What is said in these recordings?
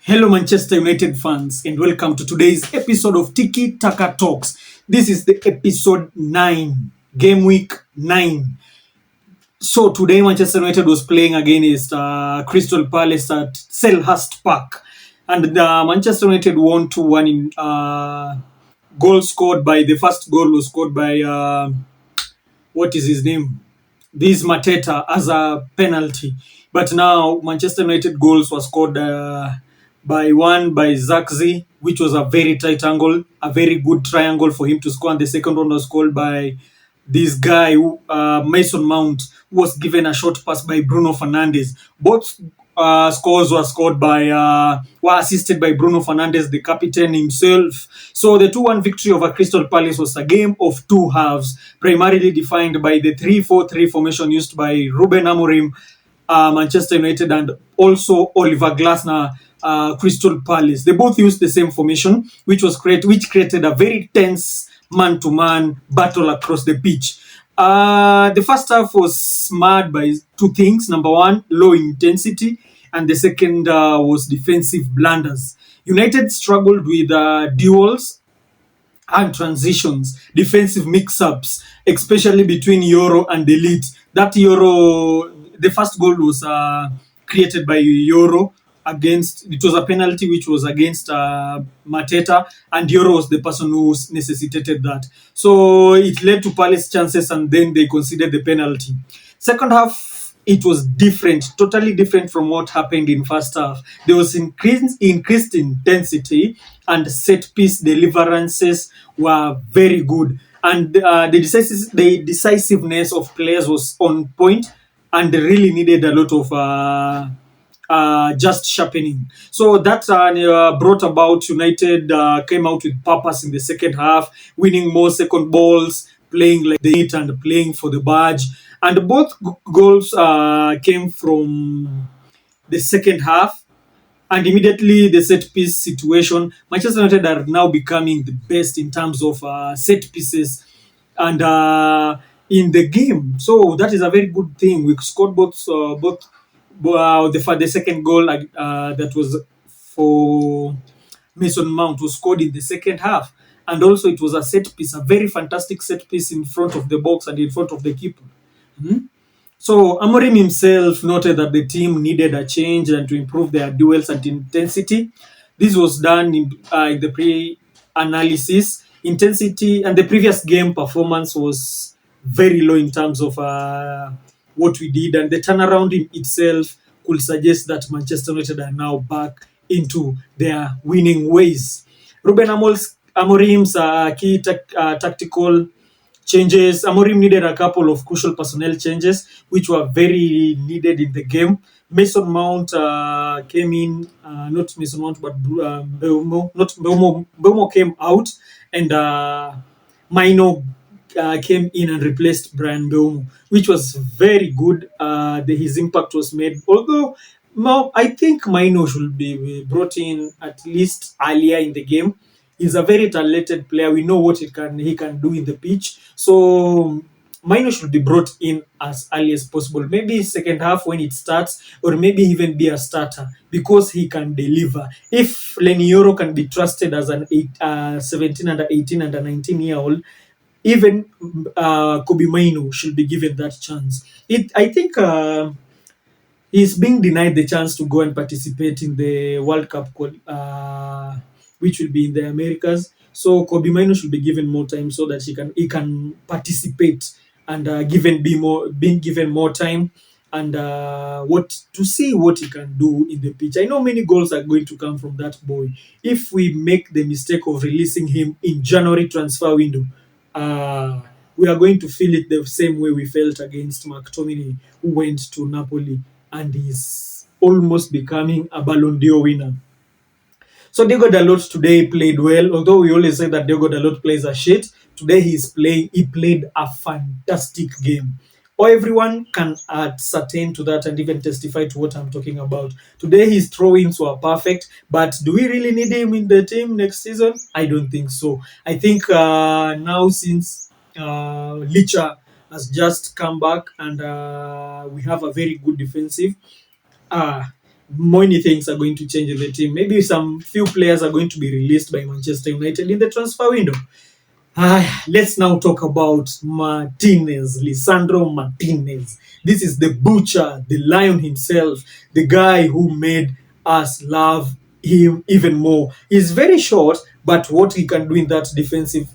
Hello, Manchester United fans, and welcome to today's episode of Tikitaka Talks. This is the episode 9, game week 9. So today, Manchester United was playing against Crystal Palace at Selhurst Park, and Manchester United won 2-1 in goal scored by the first goal was scored by what is his name? This Mateta as a penalty. But now Manchester United goals were scored by one by Zakzi, which was a very tight angle, a very good triangle for him to score. And the second one was scored by this guy, Mason Mount, who was given a short pass by Bruno Fernandes. Both scores were scored by, were assisted by Bruno Fernandes, the captain himself. So the 2-1 victory over Crystal Palace was a game of two halves, primarily defined by the 3-4-3 formation used by Ruben Amorim, Manchester United, and also Oliver Glasner, Crystal Palace. They both used the same formation, which created a very tense man-to-man battle across the pitch. The first half was marred by two things. Number one, low intensity, and the second was defensive blunders. United struggled with duels and transitions, defensive mix-ups, especially between Euro and Elite. That Euro, the first goal was created by Euro it was a penalty which was against Mateta, and Euro was the person who necessitated that. So it led to Palace chances, and then they conceded the penalty. Second half, it was different, totally different from what happened in first half. There was increased intensity, and set-piece deliverances were very good. And the decisiveness of players was on point, and they really needed a lot of just sharpening. So that brought about United came out with purpose in the second half, winning more second balls, playing like the hit and playing for the badge. And both goals came from the second half. And immediately the set piece situation, Manchester United are now becoming the best in terms of set pieces and in the game. So that is a very good thing. We scored both the second goal that was for Mason Mount was scored in the second half, and also it was a set piece, a very fantastic set piece in front of the box and in front of the keeper. So Amorim himself noted that the team needed a change and to improve their duels and intensity. This was done in the pre-analysis. Intensity and the previous game performance was very low in terms of what we did, and the turnaround in itself could suggest that Manchester United are now back into their winning ways. Ruben Amorim's key tactical changes. Amorim needed a couple of crucial personnel changes, which were very needed in the game. Mason Mount came in, not Mason Mount, but Mbeumo came out, and Maino came in and replaced Brian Mbeumo, which was very good. His impact was made, although I think Maino should be brought in at least earlier in the game. He's a very talented player. We know what he can do in the pitch. So Maino should be brought in as early as possible. Maybe second half when it starts, or maybe even be a starter, because he can deliver. If Lenny Yoro can be trusted as an 17 under 18 under 19-year-old, even Kobe Maino should be given that chance. I think he's being denied the chance to go and participate in the World Cup, which will be in the Americas. So Kobe Maino should be given more time so that he can participate and being given more time and to see what he can do in the pitch. I know many goals are going to come from that boy. If we make the mistake of releasing him in January transfer window, we are going to feel it the same way we felt against McTominay, who went to Napoli and is almost becoming a Ballon d'Or winner. So Diogo Dalot today played well, although we always say that Diogo Dalot plays a shit. Today he played a fantastic game. Or everyone can ascertain to that and even testify to what I'm talking about. Today his throw-ins were perfect, but do we really need him in the team next season? I don't think so. I think now since Licha has just come back and we have a very good defensive, many things are going to change in the team. Maybe some few players are going to be released by Manchester United in the transfer window. Let's now talk about Martinez, Lisandro Martinez. This is the butcher, the lion himself, the guy who made us love him even more. He's very short, but what he can do in that defensive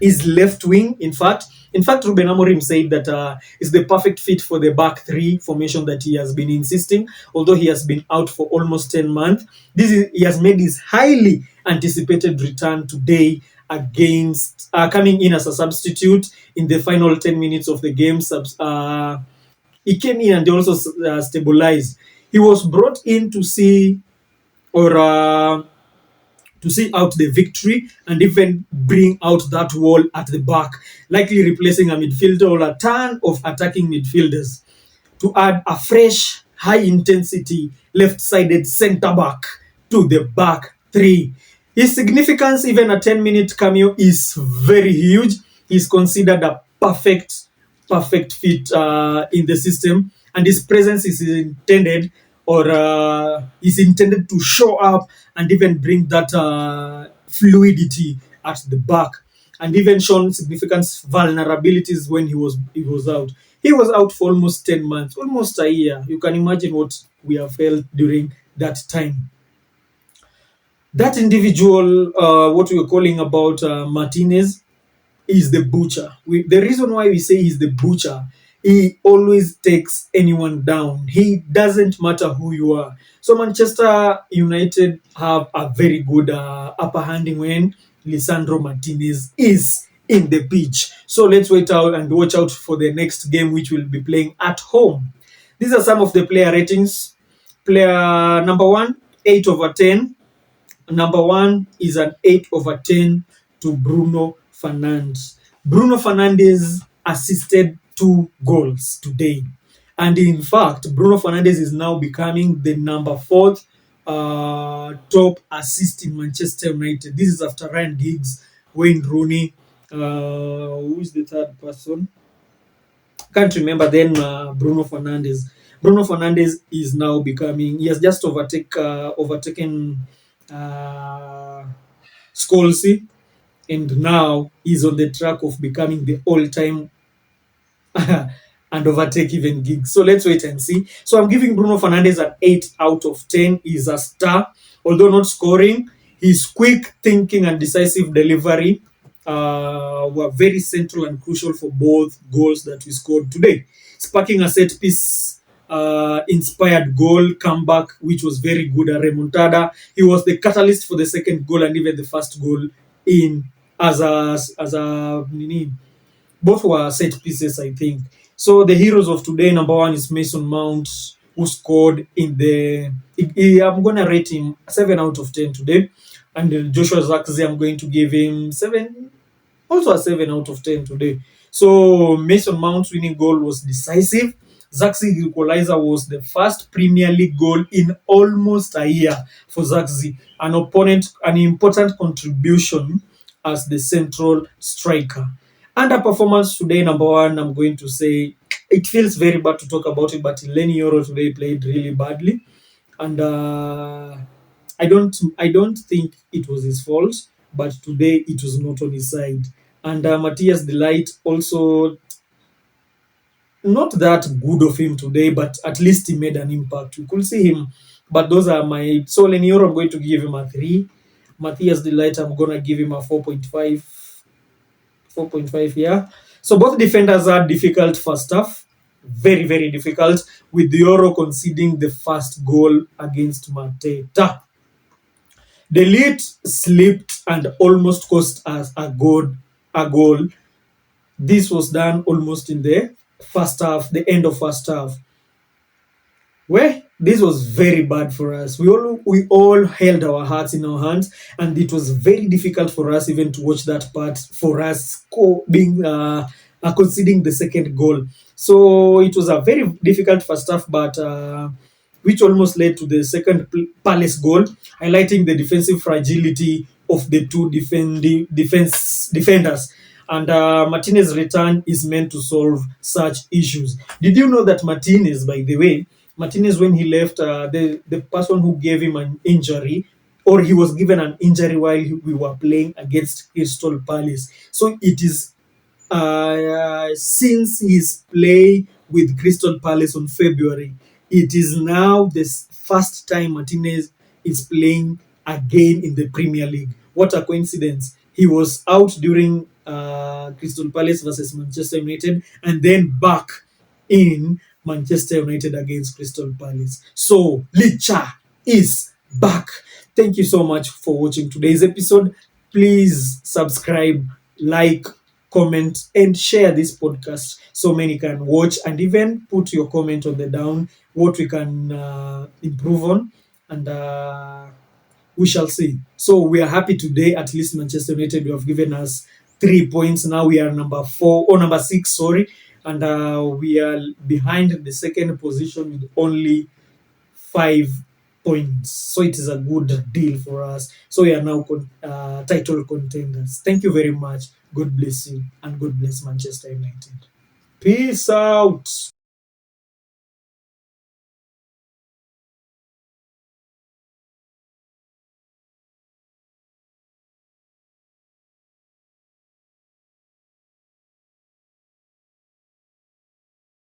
is left wing. In fact, Ruben Amorim said that is the perfect fit for the back three formation that he has been insisting. Although he has been out for almost 10 months, he has made his highly anticipated return today against coming in as a substitute in the final 10 minutes of the game. He came in and they also stabilized. He was brought in to see out the victory and even bring out that wall at the back, likely replacing a midfielder or a ton of attacking midfielders to add a fresh, high-intensity, left-sided centre-back to the back three. His significance, even a 10-minute cameo, is very huge. He's considered a perfect fit in the system, and his presence is intended to show up and even bring that fluidity at the back, and even shown significant vulnerabilities when he was out. He was out for almost 10 months, almost a year. You can imagine what we have felt during that time. That individual, what we were calling about Martinez, is the butcher. The reason why we say he's the butcher, he always takes anyone down. He doesn't matter who you are. So Manchester United have a very good upper hand when Lisandro Martinez is in the pitch. So let's wait out and watch out for the next game, which we'll be playing at home. These are some of the player ratings. Player number 1, 8/10. Number 1 is an 8/10 to Bruno Fernandes. Bruno Fernandes assisted 2 goals today. And in fact, Bruno Fernandes is now becoming the number 4th top assist in Manchester United. This is after Ryan Giggs, Wayne Rooney. Who is the third person? Can't remember. Then Bruno Fernandes. Bruno Fernandes is now becoming, he has just overtaken Scholesy, and now he's on the track of becoming the all-time and overtake even Giggs. So let's wait and see. So I'm giving Bruno Fernandes an 8/10. He's a star, although not scoring. His quick thinking and decisive delivery were very central and crucial for both goals that we scored today. Sparking a set piece inspired goal comeback, which was very good, a remontada. He was the catalyst for the second goal and even the first goal in both were set pieces, I think. So the heroes of today, number 1 is Mason Mount, who scored in the. I'm gonna rate him 7/10 today, and Joshua Zirkzee, I'm going to give him 7, also a 7/10 today. So Mason Mount's winning goal was decisive. Zirkzee's equalizer was the first Premier League goal in almost a year for Zirkzee, an important contribution as the central striker. Underperformance today, number 1, I'm going to say it feels very bad to talk about it, but Lenny Yoro today played really badly, and I don't think it was his fault, but today it was not on his side. And Matthias De Ligt also, not that good of him today, but at least he made an impact. You could see him. But those are my... So Lenny Yoro, I'm going to give him a 3. Matthias De Ligt, I'm going to give him a 4.5. 4.5, yeah. So both defenders are difficult first half. Very, very difficult. With Yoro conceding the first goal against Mateta. De Ligt slipped and almost cost us a goal. This was done almost in the first half, the end of first half. Well, this was very bad for us. We all held our hearts in our hands, and it was very difficult for us even to watch that part, for us conceding the second goal. So it was a very difficult first half, but which almost led to the second Palace goal, highlighting the defensive fragility of the two defenders. And Martinez's return is meant to solve such issues. Did you know that Martinez, by the way, Martinez, when he left, the person who gave him an injury, or he was given an injury while we were playing against Crystal Palace. So it is since his play with Crystal Palace on February, it is now the first time Martinez is playing again in the Premier League. What a coincidence. He was out during Crystal Palace versus Manchester United and then back in Manchester United against Crystal Palace. So Licha is back. Thank you so much for watching today's episode. Please subscribe, like, comment, and share this podcast so many can watch, and even put your comment on the down what we can improve on, and we shall see. So we are happy today. At least Manchester United, you have given us 3 points. Now we are number 4 or number 6, sorry, and we are behind the second position with only 5 points. So it is a good deal for us. So we are now title contenders. Thank you very much. God bless you, and God bless Manchester United. Peace out.